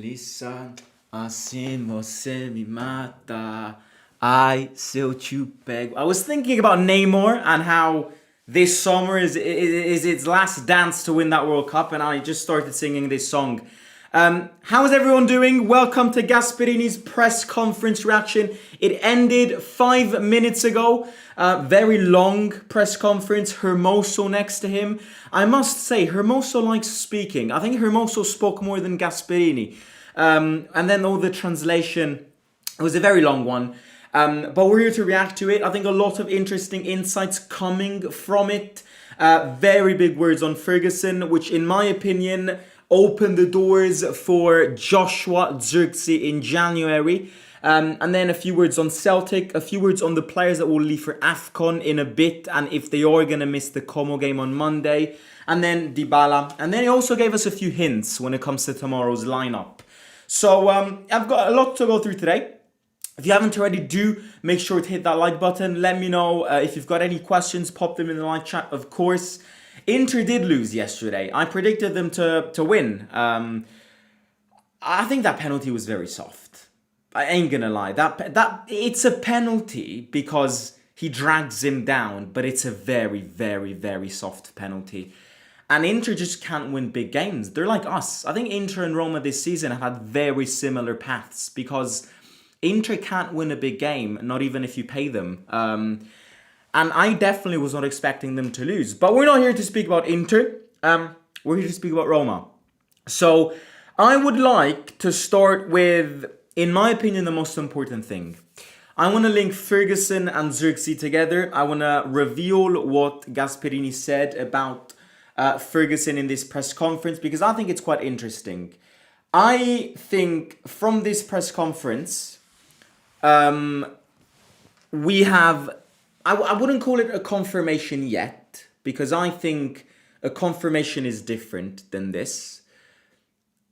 Melissa, assim você me mata. Ai, se eu te pego. I was thinking about Neymar and how this summer is its last dance to win that World Cup, and I just started singing this song. How is everyone doing? Welcome to Gasperini's press conference reaction. It ended 5 minutes ago. Very long press conference. Hermoso next to him. I must say, Hermoso likes speaking. I think Hermoso spoke more than Gasperini. And then all the translation, it was a very long one. But we're here to react to it. I think a lot of interesting insights coming from it. Very big words on Ferguson, which in my opinion opened the doors for Joshua ZIRKZEE in January. And then a few words on Celtic, a few words on the players that will leave for AFCON in a bit, and if they are going to miss the Como game on Monday. And then Dybala. And then he also gave us a few hints when it comes to tomorrow's lineup. So I've got a lot to go through today. If you haven't already, do make sure to hit that like button. Let me know if you've got any questions, pop them in the live chat, of course. Inter did lose yesterday. I predicted them to win. I think that penalty was very soft. I ain't gonna lie. That it's a penalty because he drags him down, but it's a very, very, very soft penalty. And Inter just can't win big games. They're like us. I think Inter and Roma this season have had very similar paths because Inter can't win a big game, not even if you pay them. And I definitely was not expecting them to lose. But we're not here to speak about Inter. We're here to speak about Roma. So I would like to start with, in my opinion, the most important thing. I want to link Ferguson and ZIRKZEE together. I want to reveal what Gasperini said about Ferguson in this press conference because I think it's quite interesting. I think from this press conference, we have, I wouldn't call it a confirmation yet, because I think a confirmation is different than this.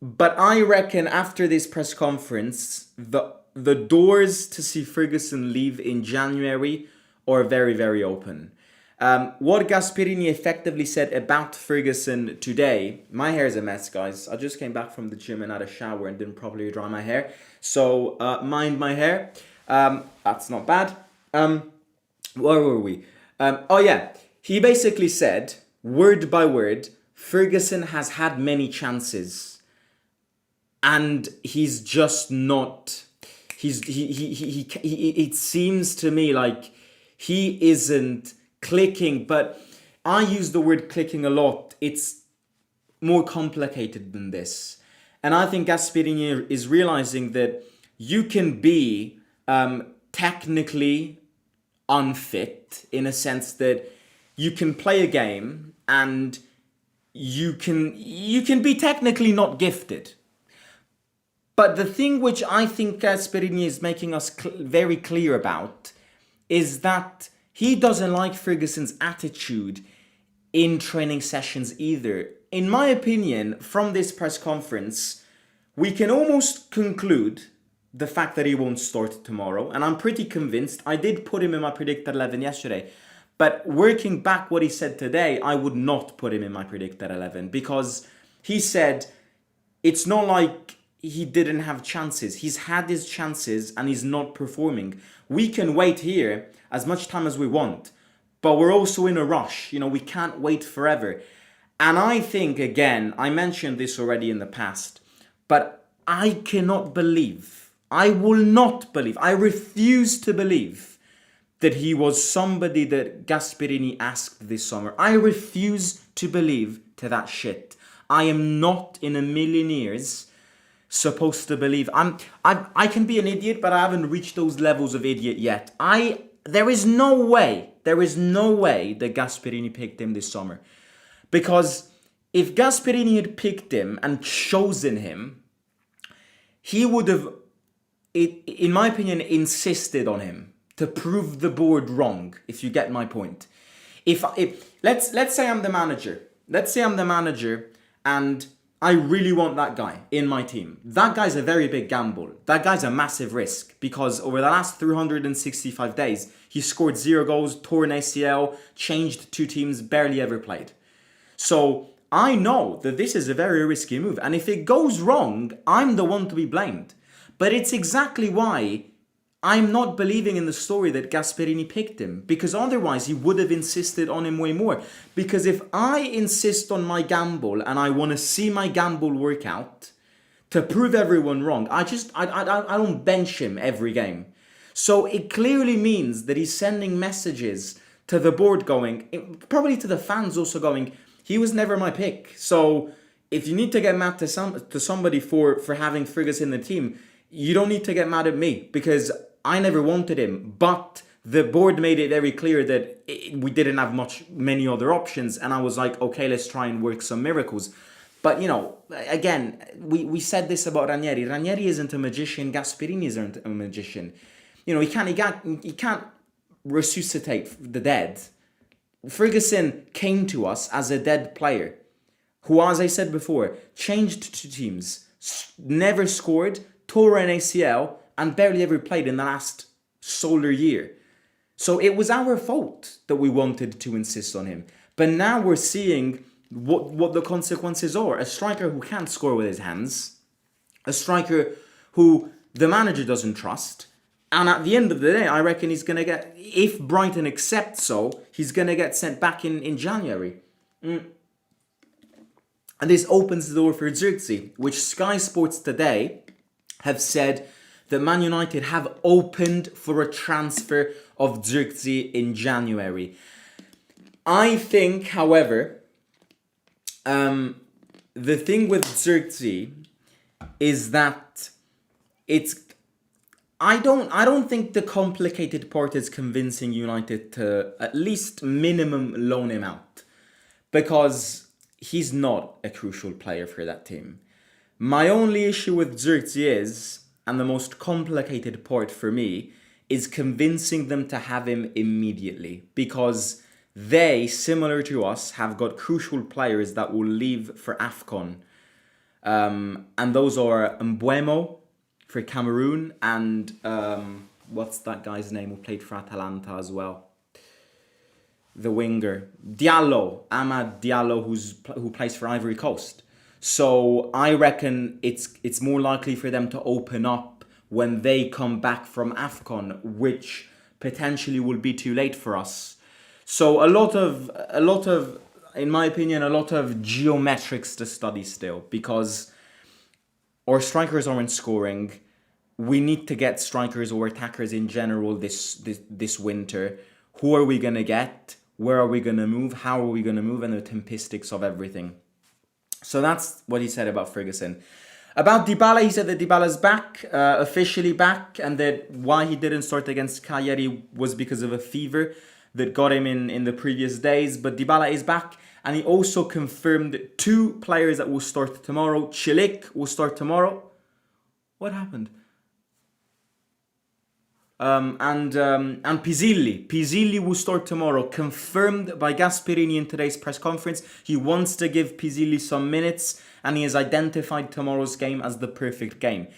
But I reckon after this press conference, the doors to see Ferguson leave in January are very, very open. What Gasperini effectively said about Ferguson today, my hair is a mess, guys. I just came back from the gym and had a shower and didn't properly dry my hair. So mind my hair. That's not bad. Where were we? Oh yeah, he basically said, word by word, Ferguson has had many chances. And he's just not, it seems to me like he isn't clicking, but I use the word clicking a lot. It's more complicated than this. And I think Gasperini is realizing that you can be technically unfit in a sense that you can play a game and you can be technically not gifted. But the thing which I think Gasperini is making us very clear about is that he doesn't like Ferguson's attitude in training sessions either. In my opinion, from this press conference, we can almost conclude the fact that he won't start tomorrow. And I'm pretty convinced. I did put him in my predicted 11 yesterday. But working back what he said today, I would not put him in my predicted 11. Because he said it's not like he didn't have chances. He's had his chances and he's not performing. We can wait here as much time as we want. But we're also in a rush. You know, we can't wait forever. And I think, again, I mentioned this already in the past. But I cannot believe, I will not believe, I refuse to believe that he was somebody that Gasperini asked this summer. I refuse to believe to that shit. I am not in a million years supposed to believe. I can be an idiot, but I haven't reached those levels of idiot yet. There is no way that Gasperini picked him this summer. Because if Gasperini had picked him and chosen him, he would have, in my opinion, insisted on him to prove the board wrong, if you get my point. Let's say I'm the manager. Let's say I'm the manager and I really want that guy in my team. That guy's a very big gamble. That guy's a massive risk because over the last 365 days, he scored 0 goals, tore an ACL, changed 2 teams, barely ever played. So I know that this is a very risky move. And if it goes wrong, I'm the one to be blamed. But it's exactly why I'm not believing in the story that Gasperini picked him. Because otherwise he would have insisted on him way more. Because if I insist on my gamble and I want to see my gamble work out to prove everyone wrong, I don't bench him every game. So it clearly means that he's sending messages to the board going, probably to the fans also going, he was never my pick. So if you need to get mad to somebody for having Ferguson in the team, you don't need to get mad at me because I never wanted him. But the board made it very clear that we didn't have many other options. And I was like, okay, let's try and work some miracles. But, you know, again, we said this about Ranieri. Ranieri isn't a magician. Gasperini isn't a magician. You know, he can't resuscitate the dead. Ferguson came to us as a dead player who, as I said before, changed to teams, never scored, tore an ACL, and barely ever played in the last solar year. So it was our fault that we wanted to insist on him. But now we're seeing what the consequences are. A striker who can't score with his hands, a striker who the manager doesn't trust, and at the end of the day, I reckon he's going to get, if Brighton accepts so, he's going to get sent back in January. And this opens the door for ZIRKZEE, which Sky Sports today have said that Man United have opened for a transfer of ZIRKZEE in January. I think, however, the thing with ZIRKZEE is that I don't think the complicated part is convincing United to at least minimum loan him out, because he's not a crucial player for that team. My only issue with ZIRKZEE is, and the most complicated part for me, is convincing them to have him immediately, because they, similar to us, have got crucial players that will leave for AFCON. And those are Mbeumo for Cameroon and what's that guy's name who played for Atalanta as well? The winger. Amad Diallo, who plays for Ivory Coast. So I reckon it's more likely for them to open up when they come back from AFCON, which potentially will be too late for us. So a lot of, in my opinion, a lot of geometrics to study still, because our strikers aren't scoring. We need to get strikers or attackers in general this winter. Who are we going to get? Where are we going to move? How are we going to move? And the tempistics of everything. So that's what he said about Ferguson. About Dybala, he said that Dybala's back, officially back, and that why he didn't start against Cagliari was because of a fever that got him in the previous days. But Dybala is back, and he also confirmed 2 players that will start tomorrow. Celik will start tomorrow. What happened? And Pizzilli. Pizzilli will start tomorrow, confirmed by Gasperini in today's press conference. He wants to give Pizzilli some minutes, and he has identified tomorrow's game as the perfect game.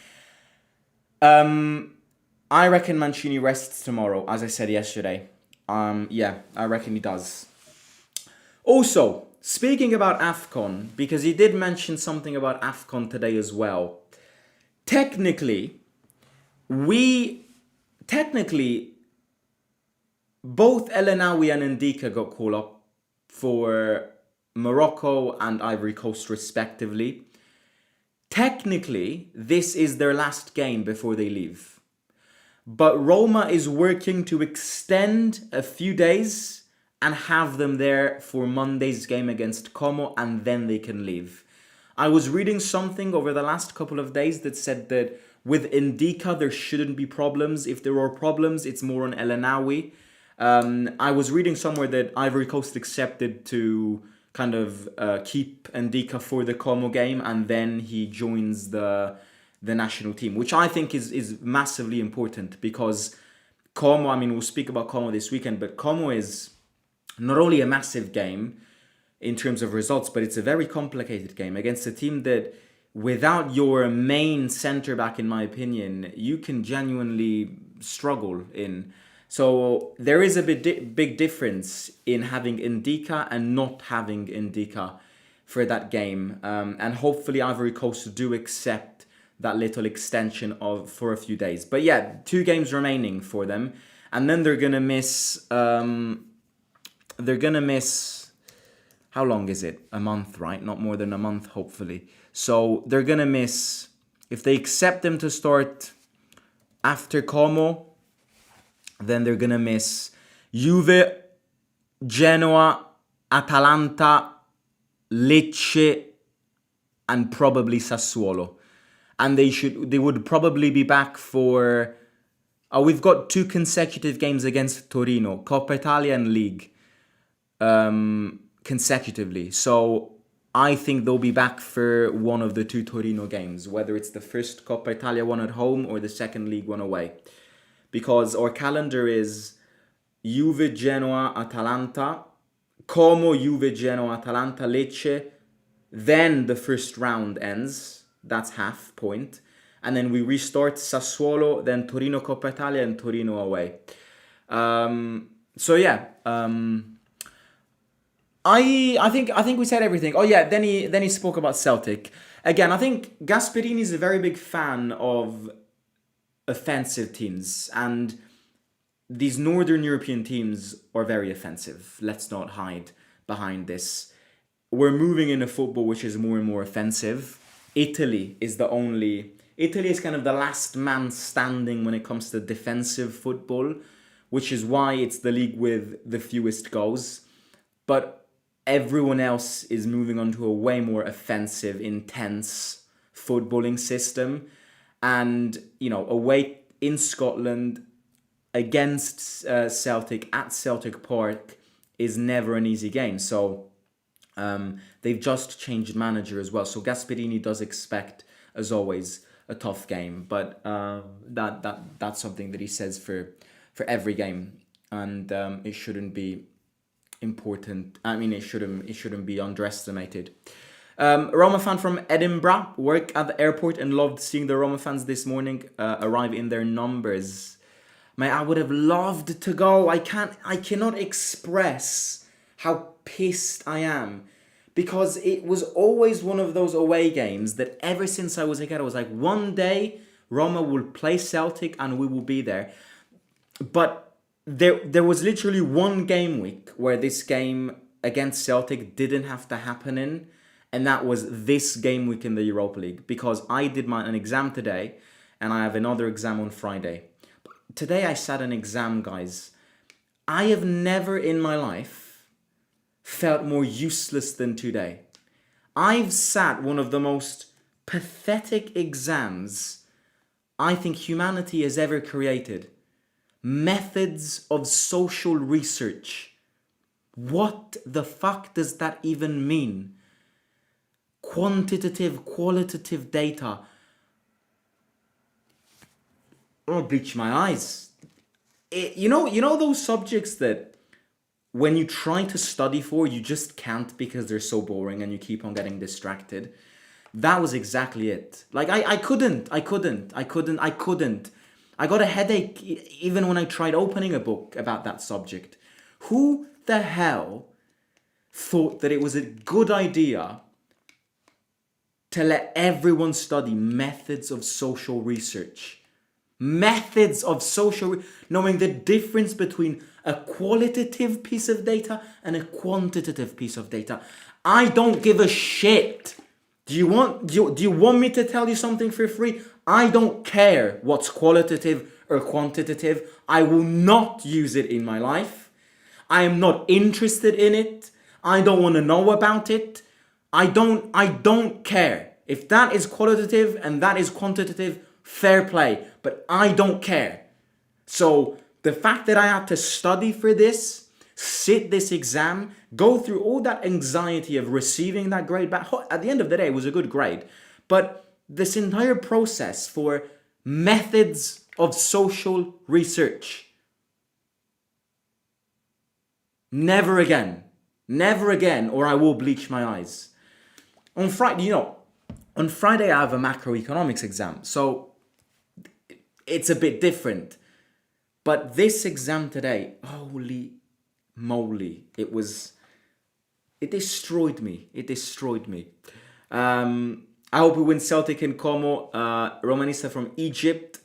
I reckon Mancini rests tomorrow, as I said yesterday. Yeah, I reckon he does. Also, speaking about AFCON, because he did mention something about AFCON today as well. Technically, both El Enaoui and Ndika got called up for Morocco and Ivory Coast respectively. Technically, this is their last game before they leave. But Roma is working to extend a few days and have them there for Monday's game against Como, and then they can leave. I was reading something over the last couple of days that said that with Ndika, there shouldn't be problems. If there are problems, it's more on El Enaoui. I was reading somewhere that Ivory Coast accepted to kind of keep Ndika for the Como game, and then he joins the national team, which I think is massively important, because Como, I mean, we'll speak about Como this weekend, but Como is not only a massive game in terms of results, but it's a very complicated game against a team that, without your main centre back, in my opinion, you can genuinely struggle in. So there is a big difference in having Ndika and not having Ndika. for that game. And hopefully Ivory Coast do accept that little extension for a few days. But yeah, 2 games remaining for them. And then they're going to miss... how long is it? A month, right? Not more than a month, hopefully. So they're going to miss... If they accept them to start after Como, then they're going to miss Juve, Genoa, Atalanta, Lecce, and probably Sassuolo. And they would probably be back for... we've got 2 consecutive games against Torino, Coppa Italia and League, consecutively. So I think they'll be back for one of the 2 Torino games, whether it's the first Coppa Italia one at home or the second League one away. Because our calendar is Juve, Genoa, Atalanta, Como, Juve, Genoa, Atalanta, Lecce. Then the first round ends. That's half point. And then we restart Sassuolo, then Torino Coppa Italia and Torino away. So yeah, I think we said everything. Oh yeah, then he spoke about Celtic. Again, I think Gasperini is a very big fan of offensive teams, and these Northern European teams are very offensive. Let's not hide behind this. We're moving in a football which is more and more offensive. Italy is kind of the last man standing when it comes to defensive football, which is why it's the league with the fewest goals. But everyone else is moving on to a way more offensive, intense footballing system. And, away in Scotland against Celtic at Celtic Park is never an easy game. So they've just changed manager as well. So Gasperini does expect, as always, a tough game. But that's something that he says for every game. And it shouldn't be important. I mean, it shouldn't be underestimated. Roma fan from Edinburgh, work at the airport and loved seeing the Roma fans this morning arrive in their numbers. Mate, I would have loved to go. I cannot express how pissed I am, because it was always one of those away games that ever since I was a kid, I was like, one day Roma will play Celtic and we will be there. But there was literally one game week where this game against Celtic didn't have to happen in, and that was this game week in the Europa League, because I did an exam today and I have another exam on Friday. Today I sat an exam, guys. I have never in my life felt more useless than today. I've sat one of the most pathetic exams I think humanity has ever created. Methods of social research. What the fuck does that even mean? Quantitative, qualitative data. I'll bleach my eyes. You know those subjects that when you try to study for, you just can't because they're so boring and you keep on getting distracted? That was exactly it. Like, I couldn't. I got a headache even when I tried opening a book about that subject. Who the hell thought that it was a good idea to let everyone study methods of social research? Methods of knowing the difference between a qualitative piece of data and a quantitative piece of data. I don't give a shit. Do you want me to tell you something for free? I don't care what's qualitative or quantitative. I will not use it in my life. I am not interested in it. I don't want to know about it. I don't care. If that is qualitative and that is quantitative, fair play. But I don't care. So the fact that I had to study for this, sit this exam, go through all that anxiety of receiving that grade back. At the end of the day, it was a good grade. But this entire process for methods of social research. Never again. Never again, or I will bleach my eyes. On Friday, I have a macroeconomics exam. So it's a bit different. But this exam today, holy moly, it was It destroyed me. It destroyed me. I hope we win Celtic in Como. Romanista from Egypt.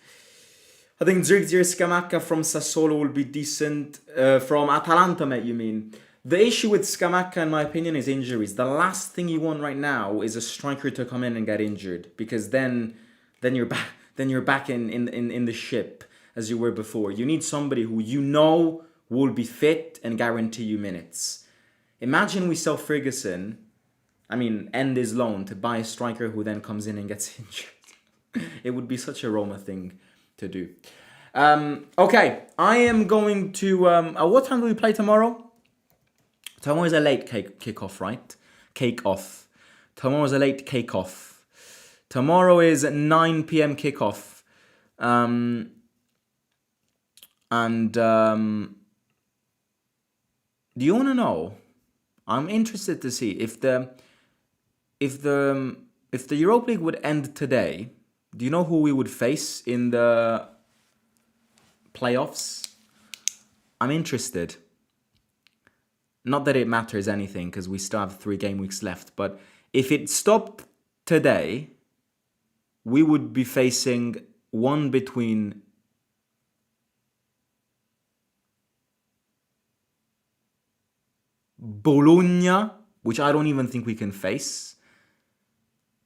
I think ZIRKZEE Scamacca from Sassuolo will be decent. From Atalanta, mate, you mean? The issue with Scamacca, in my opinion, is injuries. The last thing you want right now is a striker to come in and get injured, because then you're back. Then you're back in the ship as you were before. You need somebody who you know will be fit and guarantee you minutes. Imagine we sell Ferguson, end his loan to buy a striker who then comes in and gets injured. It would be such a Roma thing to do. Okay, I am going to... what time do we play tomorrow? Tomorrow is a late kickoff, right? Cake-off. Tomorrow is a late cake-off. Tomorrow is 9 p.m. kickoff. Do you want to know? I'm interested to see if the Europa League would end today. Do you know who we would face in the playoffs? I'm interested. Not that it matters anything, because we still have 3 game weeks left. But if it stopped today, we would be facing one between Bologna, which I don't even think we can face,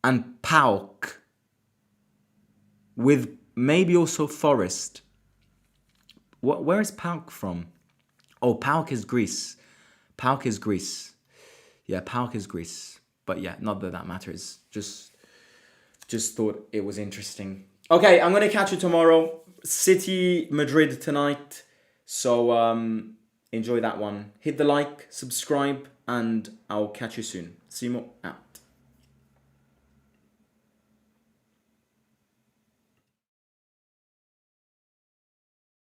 and PAOK, with maybe also Forest. Where is PAOK from? Oh, PAOK is Greece. PAOK is Greece. Yeah, PAOK is Greece. But yeah, not that that matters. Just thought it was interesting. Okay, I'm going to catch you tomorrow. City, Madrid tonight. So enjoy that one. Hit the like, subscribe, and I'll catch you soon. Simo out.